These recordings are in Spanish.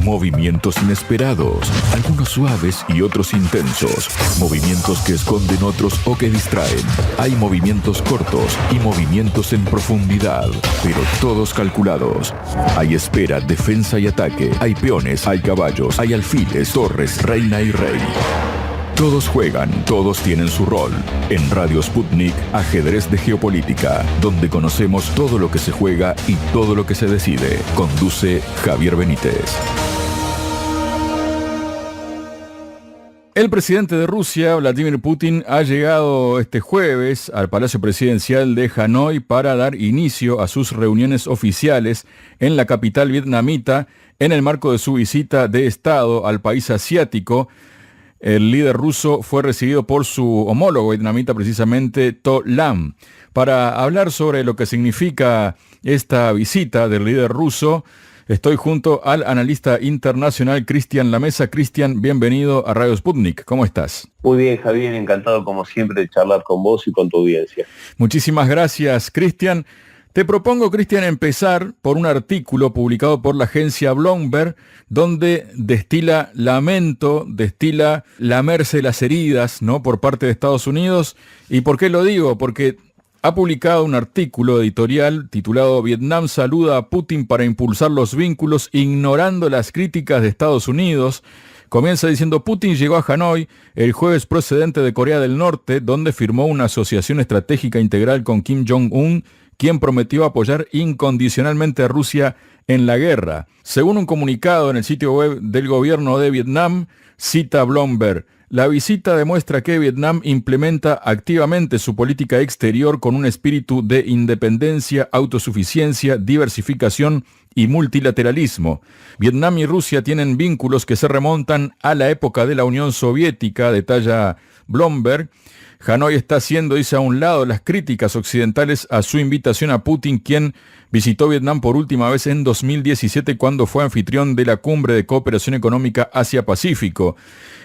Movimientos inesperados, algunos suaves y otros intensos. Movimientos que esconden otros o que distraen. Hay movimientos cortos y movimientos en profundidad, pero todos calculados. Hay espera, defensa y ataque. Hay peones, hay caballos, hay alfiles, torres, reina y rey. Todos juegan, todos tienen su rol. En Radio Sputnik, Ajedrez de Geopolítica, donde conocemos todo lo que se juega y todo lo que se decide. Conduce Javier Benítez. El presidente de Rusia, Vladimir Putin, ha llegado este jueves al Palacio Presidencial de Hanoi para dar inicio a sus reuniones oficiales en la capital vietnamita en el marco de su visita de Estado al país asiático. El líder ruso fue recibido por su homólogo vietnamita, precisamente To Lam. Para hablar sobre lo que significa esta visita del líder ruso, estoy junto al analista internacional Cristian Lamesa. Cristian, bienvenido a Radio Sputnik. ¿Cómo estás? Muy bien, Javier. Encantado, como siempre, de charlar con vos y con tu audiencia. Muchísimas gracias, Cristian. Te propongo, Cristian, empezar por un artículo publicado por la agencia Bloomberg, donde destila lamento, destila lamerse las heridas, ¿no?, por parte de Estados Unidos. ¿Y por qué lo digo? Porque ha publicado un artículo editorial titulado «Vietnam saluda a Putin para impulsar los vínculos ignorando las críticas de Estados Unidos». Comienza diciendo: Putin llegó a Hanoi el jueves procedente de Corea del Norte, donde firmó una asociación estratégica integral con Kim Jong-un, quien prometió apoyar incondicionalmente a Rusia en la guerra. Según un comunicado en el sitio web del gobierno de Vietnam, cita Bloomberg: la visita demuestra que Vietnam implementa activamente su política exterior con un espíritu de independencia, autosuficiencia, diversificación y multilateralismo. Vietnam y Rusia tienen vínculos que se remontan a la época de la Unión Soviética, detalla Bloomberg. Hanoi está haciendo, dice, a un lado las críticas occidentales a su invitación a Putin, quien visitó Vietnam por última vez en 2017 cuando fue anfitrión de la Cumbre de Cooperación Económica Asia-Pacífico.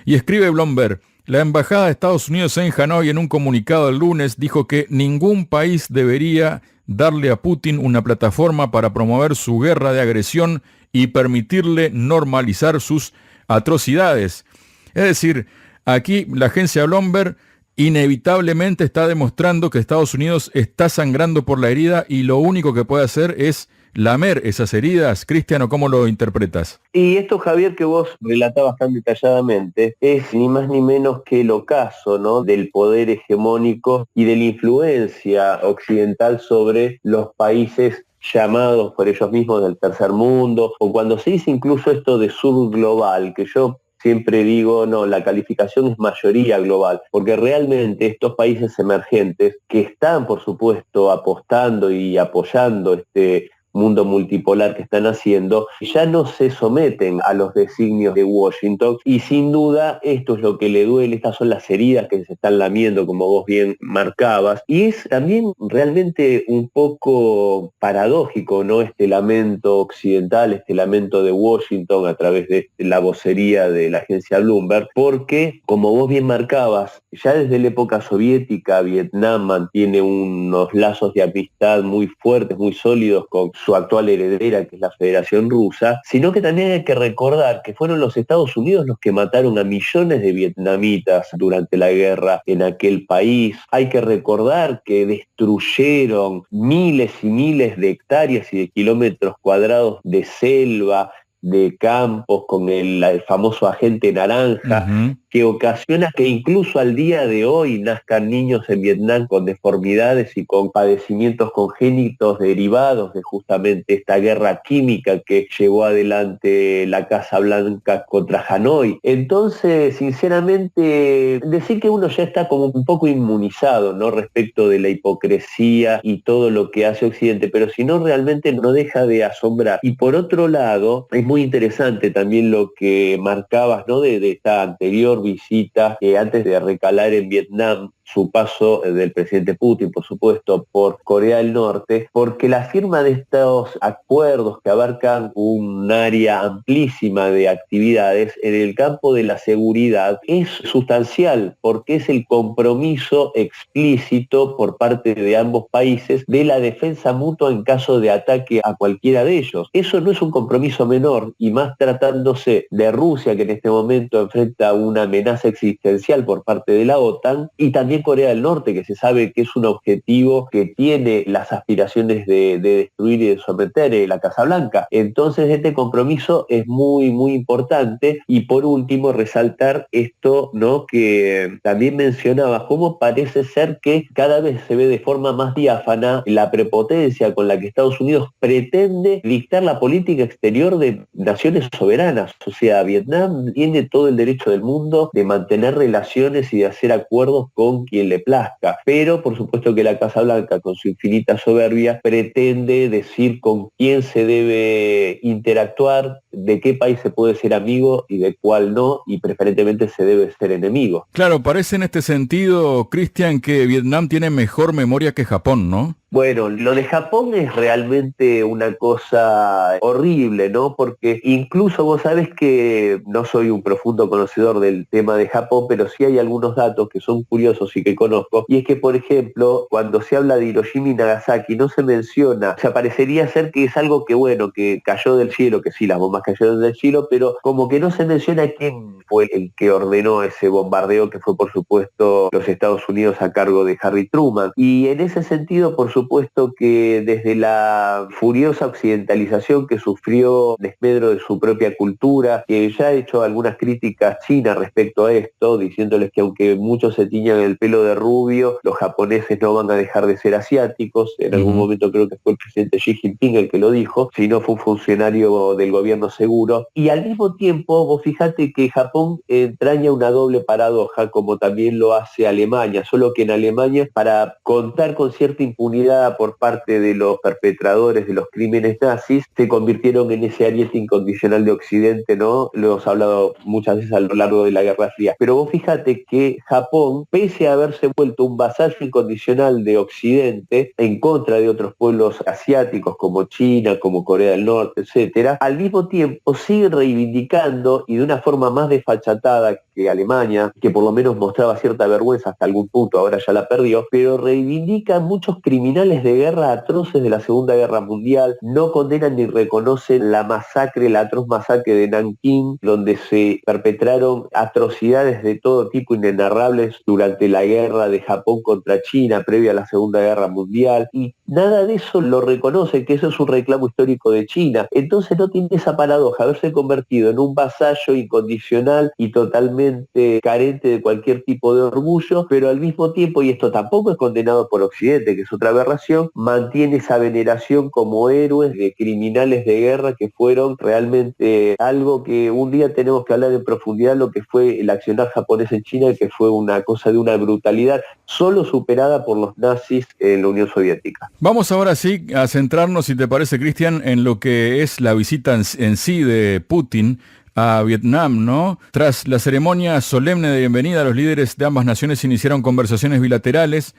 Y escribe Bloomberg: la Embajada de Estados Unidos en Hanoi, en un comunicado el lunes, dijo que ningún país debería darle a Putin una plataforma para promover su guerra de agresión y permitirle normalizar sus atrocidades. Es decir, aquí la agencia Bloomberg inevitablemente está demostrando que Estados Unidos está sangrando por la herida y lo único que puede hacer es lamer esas heridas. Cristiano, ¿cómo lo interpretas? Y esto, Javier, que vos relatabas tan detalladamente, es ni más ni menos que el ocaso, ¿no?, del poder hegemónico y de la influencia occidental sobre los países llamados por ellos mismos del tercer mundo, o cuando se dice incluso esto de sur global, que yo siempre digo, no, la calificación es mayoría global, porque realmente estos países emergentes que están, por supuesto, apostando y apoyando este mundo multipolar que están haciendo, ya no se someten a los designios de Washington, y sin duda esto es lo que le duele. Estas son las heridas que se están lamiendo, como vos bien marcabas, y es también realmente un poco paradójico, ¿no?, este lamento occidental, este lamento de Washington a través de la vocería de la agencia Bloomberg, porque, como vos bien marcabas, ya desde la época soviética Vietnam mantiene unos lazos de amistad muy fuertes, muy sólidos con su actual heredera, que es la Federación Rusa, sino que también hay que recordar que fueron los Estados Unidos los que mataron a millones de vietnamitas durante la guerra en aquel país. Hay que recordar que destruyeron miles y miles de hectáreas y de kilómetros cuadrados de selva, de campos, con el famoso agente naranja, que ocasiona que incluso al día de hoy nazcan niños en Vietnam con deformidades y con padecimientos congénitos derivados de justamente esta guerra química que llevó adelante la Casa Blanca contra Hanoi. Entonces, sinceramente, decir que uno ya está como un poco inmunizado, ¿no?, respecto de la hipocresía y todo lo que hace Occidente, pero si no, realmente no deja de asombrar. Y por otro lado, es muy interesante también lo que marcabas, ¿no?, de esta anterior visita, que antes de recalar en Vietnam su paso del presidente Putin, por supuesto, por Corea del Norte, porque la firma de estos acuerdos que abarcan un área amplísima de actividades en el campo de la seguridad es sustancial, porque es el compromiso explícito por parte de ambos países de la defensa mutua en caso de ataque a cualquiera de ellos. Eso no es un compromiso menor, y más tratándose de Rusia, que en este momento enfrenta una amenaza existencial por parte de la OTAN, y también Corea del Norte, que se sabe que es un objetivo que tiene las aspiraciones de destruir y de someter la Casa Blanca. Entonces este compromiso es muy, muy importante. Y por último, resaltar esto, ¿no?, que también mencionaba, cómo parece ser que cada vez se ve de forma más diáfana la prepotencia con la que Estados Unidos pretende dictar la política exterior de naciones soberanas. O sea, Vietnam tiene todo el derecho del mundo de mantener relaciones y de hacer acuerdos con quien le plazca, pero por supuesto que la Casa Blanca, con su infinita soberbia, pretende decir con quién se debe interactuar, de qué país se puede ser amigo y de cuál no, y preferentemente se debe ser enemigo. Claro, parece en este sentido, Cristian, que Vietnam tiene mejor memoria que Japón, ¿no? Bueno, lo de Japón es realmente una cosa horrible, ¿no? Porque incluso vos sabés que no soy un profundo conocedor del tema de Japón, pero sí hay algunos datos que son curiosos y que conozco. Y es que, por ejemplo, cuando se habla de Hiroshima y Nagasaki, no se menciona, o sea, parecería ser que es algo que, bueno, que cayó del cielo, que sí, las bombas cayeron del cielo, pero como que no se menciona quién fue el que ordenó ese bombardeo, que fue, por supuesto, los Estados Unidos a cargo de Harry Truman. Y en ese sentido, por supuesto que desde la furiosa occidentalización que sufrió desmedro de su propia cultura, que ya ha hecho algunas críticas China respecto a esto, diciéndoles que aunque muchos se tiñan el pelo de rubio, los japoneses no van a dejar de ser asiáticos. En algún momento creo que fue el presidente Xi Jinping el que lo dijo, si no fue un funcionario del gobierno seguro. Y al mismo tiempo, vos fijate que Japón entraña una doble paradoja, como también lo hace Alemania, solo que en Alemania, para contar con cierta impunidad por parte de los perpetradores de los crímenes nazis, se convirtieron en ese ariete incondicional de Occidente, ¿no? Lo hemos hablado muchas veces a lo largo de la Guerra Fría. Pero vos fíjate que Japón, pese a haberse vuelto un vasallo incondicional de Occidente en contra de otros pueblos asiáticos como China, como Corea del Norte, etcétera, al mismo tiempo sigue reivindicando, y de una forma más desfachatada que Alemania, que por lo menos mostraba cierta vergüenza hasta algún punto, ahora ya la perdió, pero reivindica muchos criminales de guerra atroces de la Segunda Guerra Mundial, no condenan ni reconocen la masacre, la atroz masacre de Nankín, donde se perpetraron atrocidades de todo tipo inenarrables durante la guerra de Japón contra China, previa a la Segunda Guerra Mundial, y nada de eso lo reconoce, que eso es un reclamo histórico de China. Entonces no tiene esa paradoja, haberse convertido en un vasallo incondicional y totalmente carente de cualquier tipo de orgullo, pero al mismo tiempo, y esto tampoco es condenado por Occidente, que es otra aberración, mantiene esa veneración como héroes de criminales de guerra que fueron realmente algo que un día tenemos que hablar en profundidad, lo que fue el accionar japonés en China, que fue una cosa de una brutalidad solo superada por los nazis en la Unión Soviética. Vamos ahora sí a centrarnos, si te parece, Cristian, en lo que es la visita en sí de Putin a Vietnam, ¿no? Tras la ceremonia solemne de bienvenida, los líderes de ambas naciones iniciaron conversaciones bilaterales.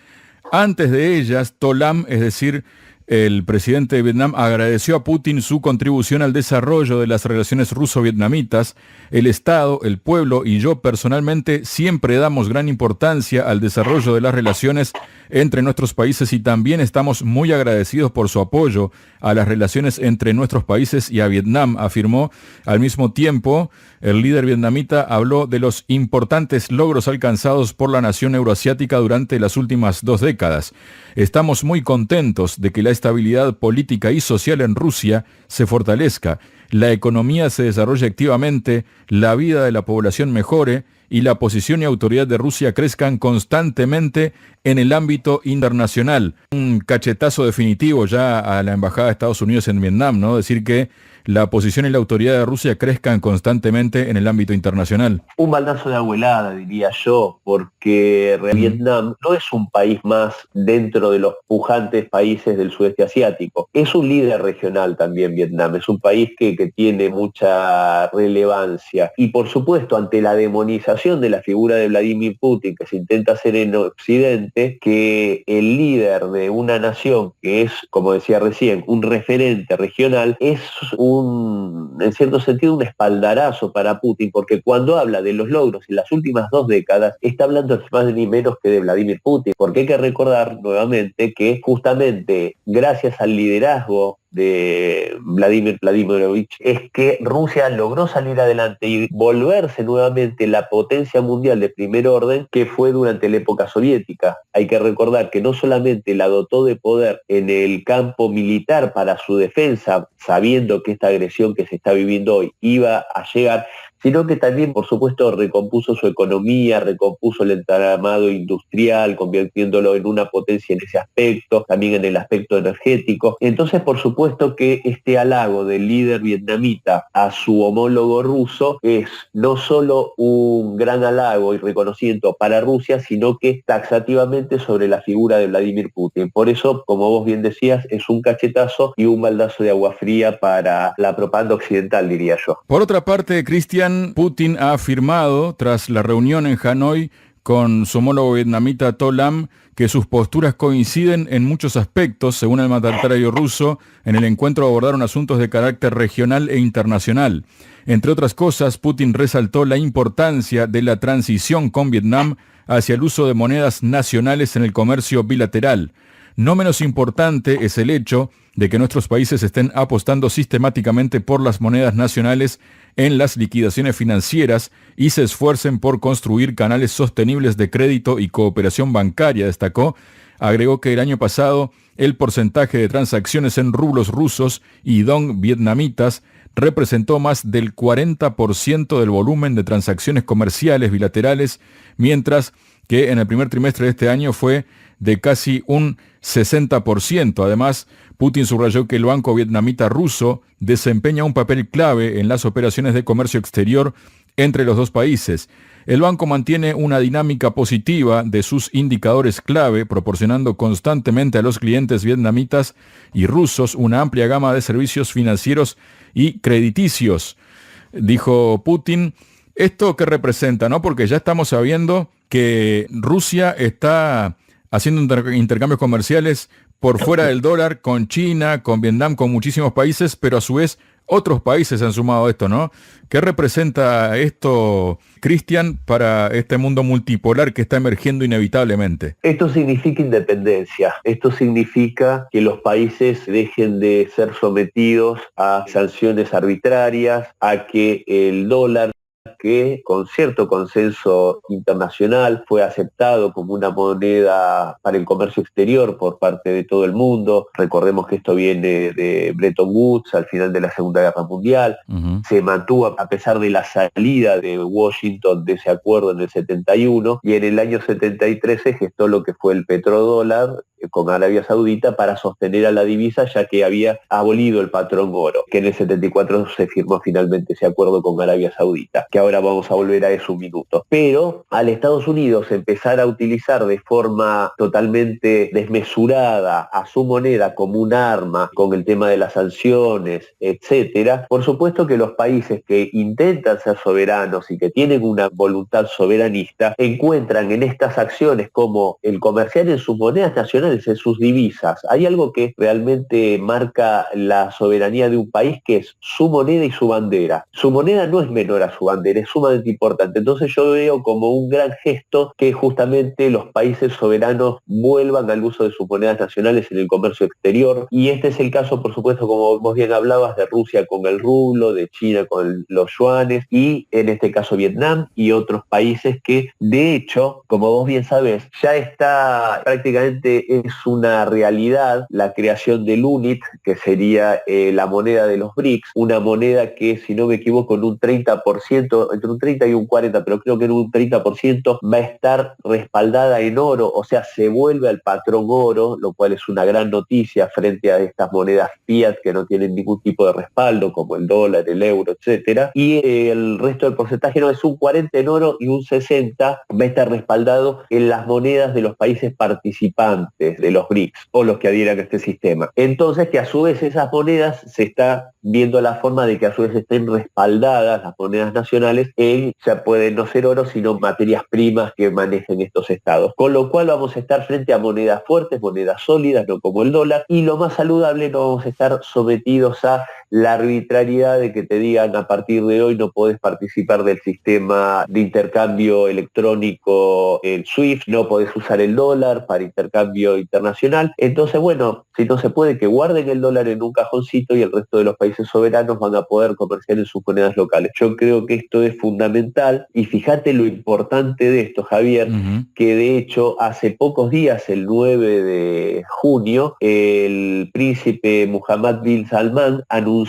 Antes de ellas, To Lam, es decir, el presidente de Vietnam, agradeció a Putin su contribución al desarrollo de las relaciones ruso-vietnamitas. El Estado, el pueblo y yo personalmente siempre damos gran importancia al desarrollo de las relaciones entre nuestros países y también estamos muy agradecidos por su apoyo a las relaciones entre nuestros países y a Vietnam, afirmó. Al mismo tiempo, el líder vietnamita habló de los importantes logros alcanzados por la nación euroasiática durante las últimas 2 décadas. Estamos muy contentos de que la estabilidad política y social en Rusia se fortalezca, la economía se desarrolle activamente, la vida de la población mejore y la posición y autoridad de Rusia crezcan constantemente en el ámbito internacional. Un cachetazo definitivo ya a la Embajada de Estados Unidos en Vietnam, ¿no? Decir que la posición y la autoridad de Rusia crezcan constantemente en el ámbito internacional? Un baldazo de agua helada, diría yo, porque Vietnam no es un país más dentro de los pujantes países del sudeste asiático. Es un líder regional también Vietnam, es un país que tiene mucha relevancia. Y por supuesto, ante la demonización de la figura de Vladimir Putin que se intenta hacer en Occidente, que el líder de una nación que es, como decía recién, un referente regional, es en cierto sentido, un espaldarazo para Putin, porque cuando habla de los logros en las últimas 2 décadas, está hablando ni más ni menos que de Vladimir Putin, porque hay que recordar nuevamente que justamente gracias al liderazgo de Vladimir Vladimirovich es que Rusia logró salir adelante y volverse nuevamente la potencia mundial de primer orden que fue durante la época soviética. Hay que recordar que no solamente la dotó de poder en el campo militar para su defensa, sabiendo que esta agresión que se está viviendo hoy iba a llegar, sino que también, por supuesto, recompuso su economía, recompuso el entramado industrial, convirtiéndolo en una potencia en ese aspecto, también en el aspecto energético. Entonces, por supuesto que este halago del líder vietnamita a su homólogo ruso es no solo un gran halago y reconocimiento para Rusia, sino que taxativamente sobre la figura de Vladimir Putin. Por eso, como vos bien decías, es un cachetazo y un baldazo de agua fría para la propaganda occidental, diría yo. Por otra parte, Cristian, Putin ha afirmado, tras la reunión en Hanoi con su homólogo vietnamita To Lam, que sus posturas coinciden en muchos aspectos. Según el mandatario ruso, en el encuentro abordaron asuntos de carácter regional e internacional. Entre otras cosas, Putin resaltó la importancia de la transición con Vietnam hacia el uso de monedas nacionales en el comercio bilateral. No menos importante es el hecho de que nuestros países estén apostando sistemáticamente por las monedas nacionales en las liquidaciones financieras y se esfuercen por construir canales sostenibles de crédito y cooperación bancaria, destacó. Agregó que el año pasado el porcentaje de transacciones en rublos rusos y dong vietnamitas representó más del 40% del volumen de transacciones comerciales bilaterales, mientras que en el primer trimestre de este año fue de casi un 60%. Además, Putin subrayó que el Banco Vietnamita Ruso desempeña un papel clave en las operaciones de comercio exterior entre los dos países. El banco mantiene una dinámica positiva de sus indicadores clave, proporcionando constantemente a los clientes vietnamitas y rusos una amplia gama de servicios financieros y crediticios, dijo Putin. ¿Esto qué representa, no? Porque ya estamos sabiendo que Rusia está haciendo intercambios comerciales por fuera del dólar con China, con Vietnam, con muchísimos países, pero a su vez otros países se han sumado a esto, ¿no? ¿Qué representa esto, Cristian, para este mundo multipolar que está emergiendo inevitablemente? Esto significa independencia, esto significa que los países dejen de ser sometidos a sanciones arbitrarias, a que el dólar, que con cierto consenso internacional fue aceptado como una moneda para el comercio exterior por parte de todo el mundo. Recordemos que esto viene de Bretton Woods al final de la Segunda Guerra Mundial. Se mantuvo a pesar de la salida de Washington de ese acuerdo en el 71, y en el año 73 se gestó lo que fue el petrodólar con Arabia Saudita para sostener a la divisa, ya que había abolido el patrón oro, que en el 74 se firmó finalmente ese acuerdo con Arabia Saudita, que ahora vamos a volver a eso un minuto. Pero al Estados Unidos empezar a utilizar de forma totalmente desmesurada a su moneda como un arma, con el tema de las sanciones, etcétera, por supuesto que los países que intentan ser soberanos y que tienen una voluntad soberanista encuentran en estas acciones como el comerciar en sus monedas nacionales, en sus divisas. Hay algo que realmente marca la soberanía de un país, que es su moneda y su bandera. Su moneda no es menor a su bandera, es sumamente importante. Entonces yo veo como un gran gesto que justamente los países soberanos vuelvan al uso de sus monedas nacionales en el comercio exterior, y este es el caso, por supuesto, como vos bien hablabas, de Rusia con el rublo, de China con los yuanes, y en este caso Vietnam y otros países que, de hecho, como vos bien sabés, ya está prácticamente es una realidad la creación del UNIT, que sería la moneda de los BRICS, una moneda que, si no me equivoco, en un 30%, entre un 30 y un 40, pero creo que en un 30% va a estar respaldada en oro, o sea, se vuelve al patrón oro, lo cual es una gran noticia frente a estas monedas fiat que no tienen ningún tipo de respaldo, como el dólar, el euro, etcétera, y el resto del porcentaje no es un 40 en oro y un 60 va a estar respaldado en las monedas de los países participantes de los BRICS o los que adhieran a este sistema. Entonces, que a su vez esas monedas se está viendo la forma de que a su vez estén respaldadas las monedas nacionales en, ya pueden no ser oro, sino materias primas que manejen estos estados. Con lo cual vamos a estar frente a monedas fuertes, monedas sólidas, no como el dólar, y lo más saludable, no vamos a estar sometidos a la arbitrariedad de que te digan a partir de hoy no podés participar del sistema de intercambio electrónico, el SWIFT, no podés usar el dólar para intercambio internacional. Entonces, bueno, si no se puede, que guarden el dólar en un cajoncito y el resto de los países soberanos van a poder comerciar en sus monedas locales. Yo creo que esto es fundamental y fíjate lo importante de esto, Javier, que de hecho hace pocos días, el 9 de junio, el príncipe Mohammed bin Salman anunció,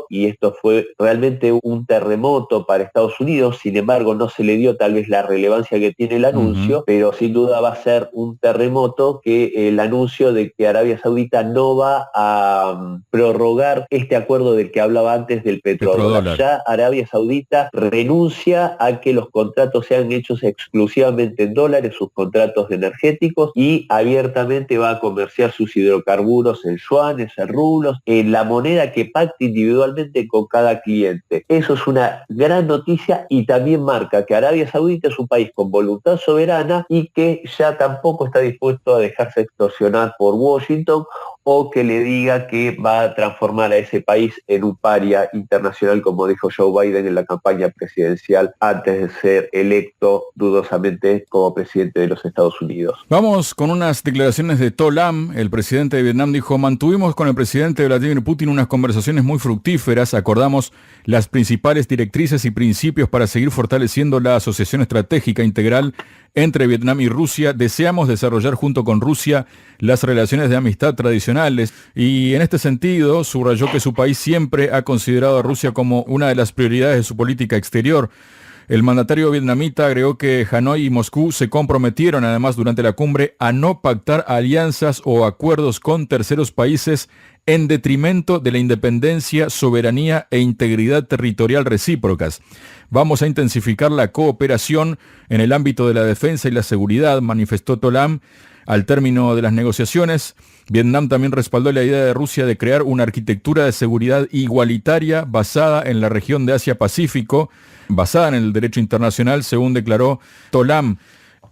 y esto fue realmente un terremoto para Estados Unidos, sin embargo no se le dio tal vez la relevancia que tiene el anuncio, pero sin duda va a ser un terremoto, que el anuncio de que Arabia Saudita no va a prorrogar este acuerdo del que hablaba antes del petrodólar. Ya Arabia Saudita renuncia a que los contratos sean hechos exclusivamente en dólares, sus contratos energéticos, y abiertamente va a comerciar sus hidrocarburos en yuanes, en rublos, en la moneda que pacte individualmente con cada cliente. Eso es una gran noticia y también marca que Arabia Saudita es un país con voluntad soberana y que ya tampoco está dispuesto a dejarse extorsionar por Washington o que le diga que va a transformar a ese país en un paria internacional, como dijo Joe Biden en la campaña presidencial antes de ser electo dudosamente como presidente de los Estados Unidos. Vamos con unas declaraciones de To Lam. El presidente de Vietnam dijo: mantuvimos con el presidente Vladimir Putin unas conversaciones muy fructíferas, acordamos las principales directrices y principios para seguir fortaleciendo la asociación estratégica integral entre Vietnam y Rusia. Deseamos desarrollar junto con Rusia las relaciones de amistad tradicionales, y en este sentido subrayó que su país siempre ha considerado a Rusia como una de las prioridades de su política exterior. El mandatario vietnamita agregó que Hanoi y Moscú se comprometieron además durante la cumbre a no pactar alianzas o acuerdos con terceros países en detrimento de la independencia, soberanía e integridad territorial recíprocas. Vamos a intensificar la cooperación en el ámbito de la defensa y la seguridad, manifestó To Lam. Al término de las negociaciones, Vietnam también respaldó la idea de Rusia de crear una arquitectura de seguridad igualitaria basada en la región de Asia-Pacífico, basada en el derecho internacional, según declaró To Lam.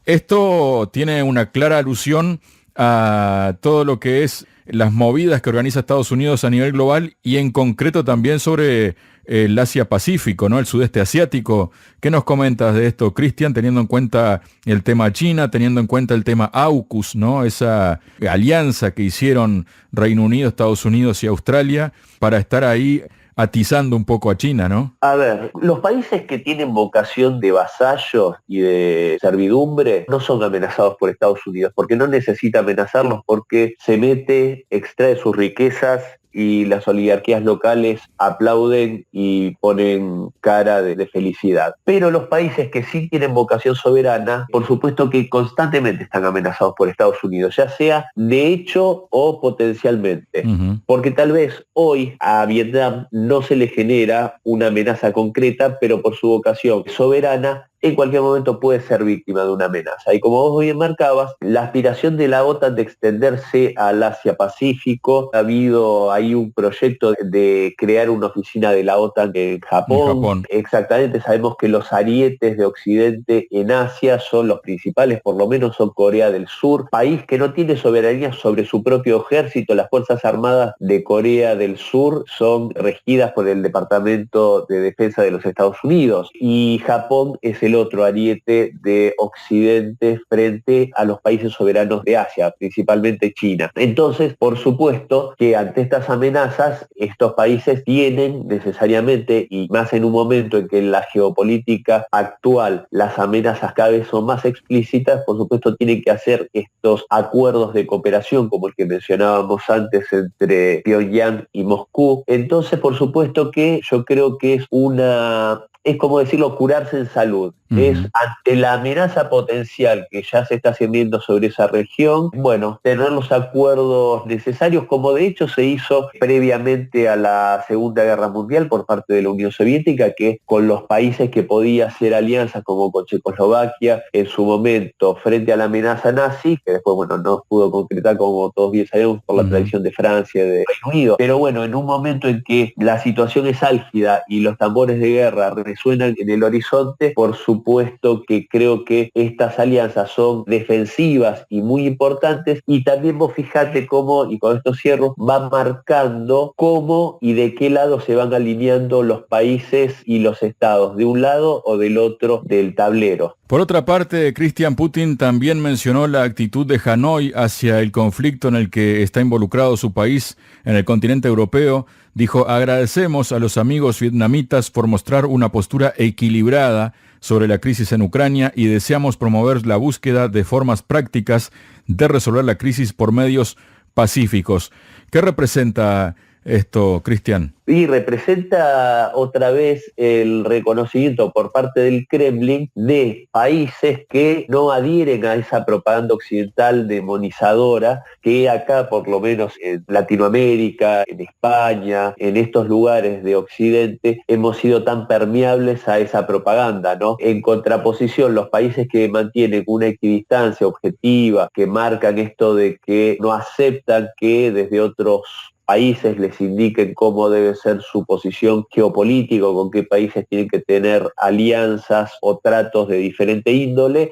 Esto tiene una clara alusión a todo lo que es las movidas que organiza Estados Unidos a nivel global y en concreto también sobre el Asia-Pacífico, ¿no? El sudeste asiático. ¿Qué nos comentas de esto, Cristian, teniendo en cuenta el tema China, teniendo en cuenta el tema AUKUS, ¿no? Esa alianza que hicieron Reino Unido, Estados Unidos y Australia para estar ahí atizando un poco a China, ¿no? A ver, los países que tienen vocación de vasallos y de servidumbre no son amenazados por Estados Unidos, porque no necesita amenazarlos, porque se mete, extrae sus riquezas y las oligarquías locales aplauden y ponen cara de felicidad. Pero los países que sí tienen vocación soberana, por supuesto que constantemente están amenazados por Estados Unidos, ya sea de hecho o potencialmente. Porque tal vez hoy a Vietnam no se le genera una amenaza concreta, pero por su vocación soberana, en cualquier momento puede ser víctima de una amenaza. Y como vos bien marcabas, la aspiración de la OTAN de extenderse al Asia-Pacífico, ha habido ahí un proyecto de crear una oficina de la OTAN en Japón. Exactamente, sabemos que los arietes de Occidente en Asia son los principales, por lo menos son Corea del Sur, país que no tiene soberanía sobre su propio ejército. Las Fuerzas Armadas de Corea del Sur son regidas por el Departamento de Defensa de los Estados Unidos, y Japón es el otro ariete de Occidente frente a los países soberanos de Asia, principalmente China. Entonces, por supuesto que ante estas amenazas, estos países tienen necesariamente, y más en un momento en que en la geopolítica actual las amenazas cada vez son más explícitas, por supuesto tienen que hacer estos acuerdos de cooperación, como el que mencionábamos antes entre Pyongyang y Moscú. Entonces, por supuesto que yo creo que es como decirlo, curarse en salud. Es ante la amenaza potencial que ya se está haciendo sobre esa región, bueno, tener los acuerdos necesarios, como de hecho se hizo previamente a la Segunda Guerra Mundial por parte de la Unión Soviética, que con los países que podía hacer alianzas, como con Checoslovaquia, en su momento, frente a la amenaza nazi, que después, bueno, no pudo concretar, como todos bien sabemos, por la tradición de Francia y de Reino Unido. Pero bueno, en un momento en que la situación es álgida y los tambores de guerra resuenan en el horizonte, por supuesto que creo que estas alianzas son defensivas y muy importantes, y también vos fijate cómo, y con esto cierro, va marcando cómo y de qué lado se van alineando los países y los estados, de un lado o del otro del tablero. Por otra parte, Christian, Putin también mencionó la actitud de Hanoi hacia el conflicto en el que está involucrado su país en el continente europeo. Dijo: agradecemos a los amigos vietnamitas por mostrar una postura equilibrada sobre la crisis en Ucrania y deseamos promover la búsqueda de formas prácticas de resolver la crisis por medios pacíficos. ¿Qué representa esto, Christian? Y representa otra vez el reconocimiento por parte del Kremlin de países que no adhieren a esa propaganda occidental demonizadora, que acá, por lo menos en Latinoamérica, en España, en estos lugares de Occidente, hemos sido tan permeables a esa propaganda, ¿no? En contraposición, los países que mantienen una equidistancia objetiva, que marcan esto de que no aceptan que desde otros países les indiquen cómo debe ser su posición geopolítica, con qué países tienen que tener alianzas o tratos de diferente índole.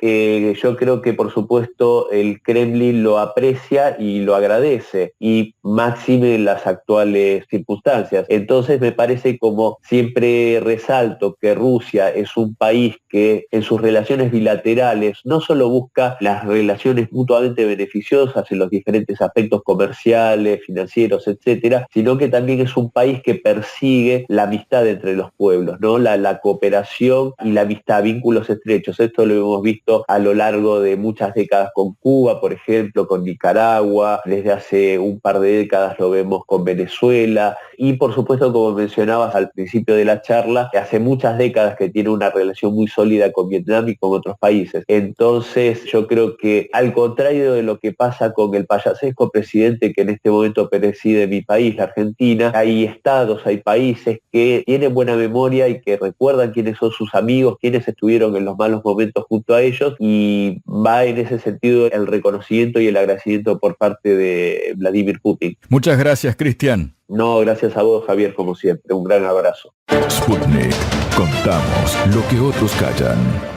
Yo creo que, por supuesto, el Kremlin lo aprecia y lo agradece, y máxime en las actuales circunstancias. Entonces me parece, como siempre resalto, que Rusia es un país que en sus relaciones bilaterales no solo busca las relaciones mutuamente beneficiosas en los diferentes aspectos comerciales, financieros, etcétera, sino que también es un país que persigue la amistad entre los pueblos, ¿no? La cooperación y la amistad, vínculos estrechos. Esto lo hemos visto a lo largo de muchas décadas con Cuba, por ejemplo, con Nicaragua, desde hace un par de décadas lo vemos con Venezuela, y por supuesto, como mencionabas al principio de la charla, que hace muchas décadas que tiene una relación muy sólida con Vietnam y con otros países. Entonces yo creo que, al contrario de lo que pasa con el payasesco presidente que en este momento preside mi país, la Argentina, hay estados, hay países que tienen buena memoria y que recuerdan quiénes son sus amigos, quiénes estuvieron en los malos momentos junto a ellos, y va en ese sentido el reconocimiento y el agradecimiento por parte de Vladimir Putin. Muchas gracias, Cristian. No, gracias a vos, Javier, como siempre. Un gran abrazo. Sputnik. Contamos lo que otros callan.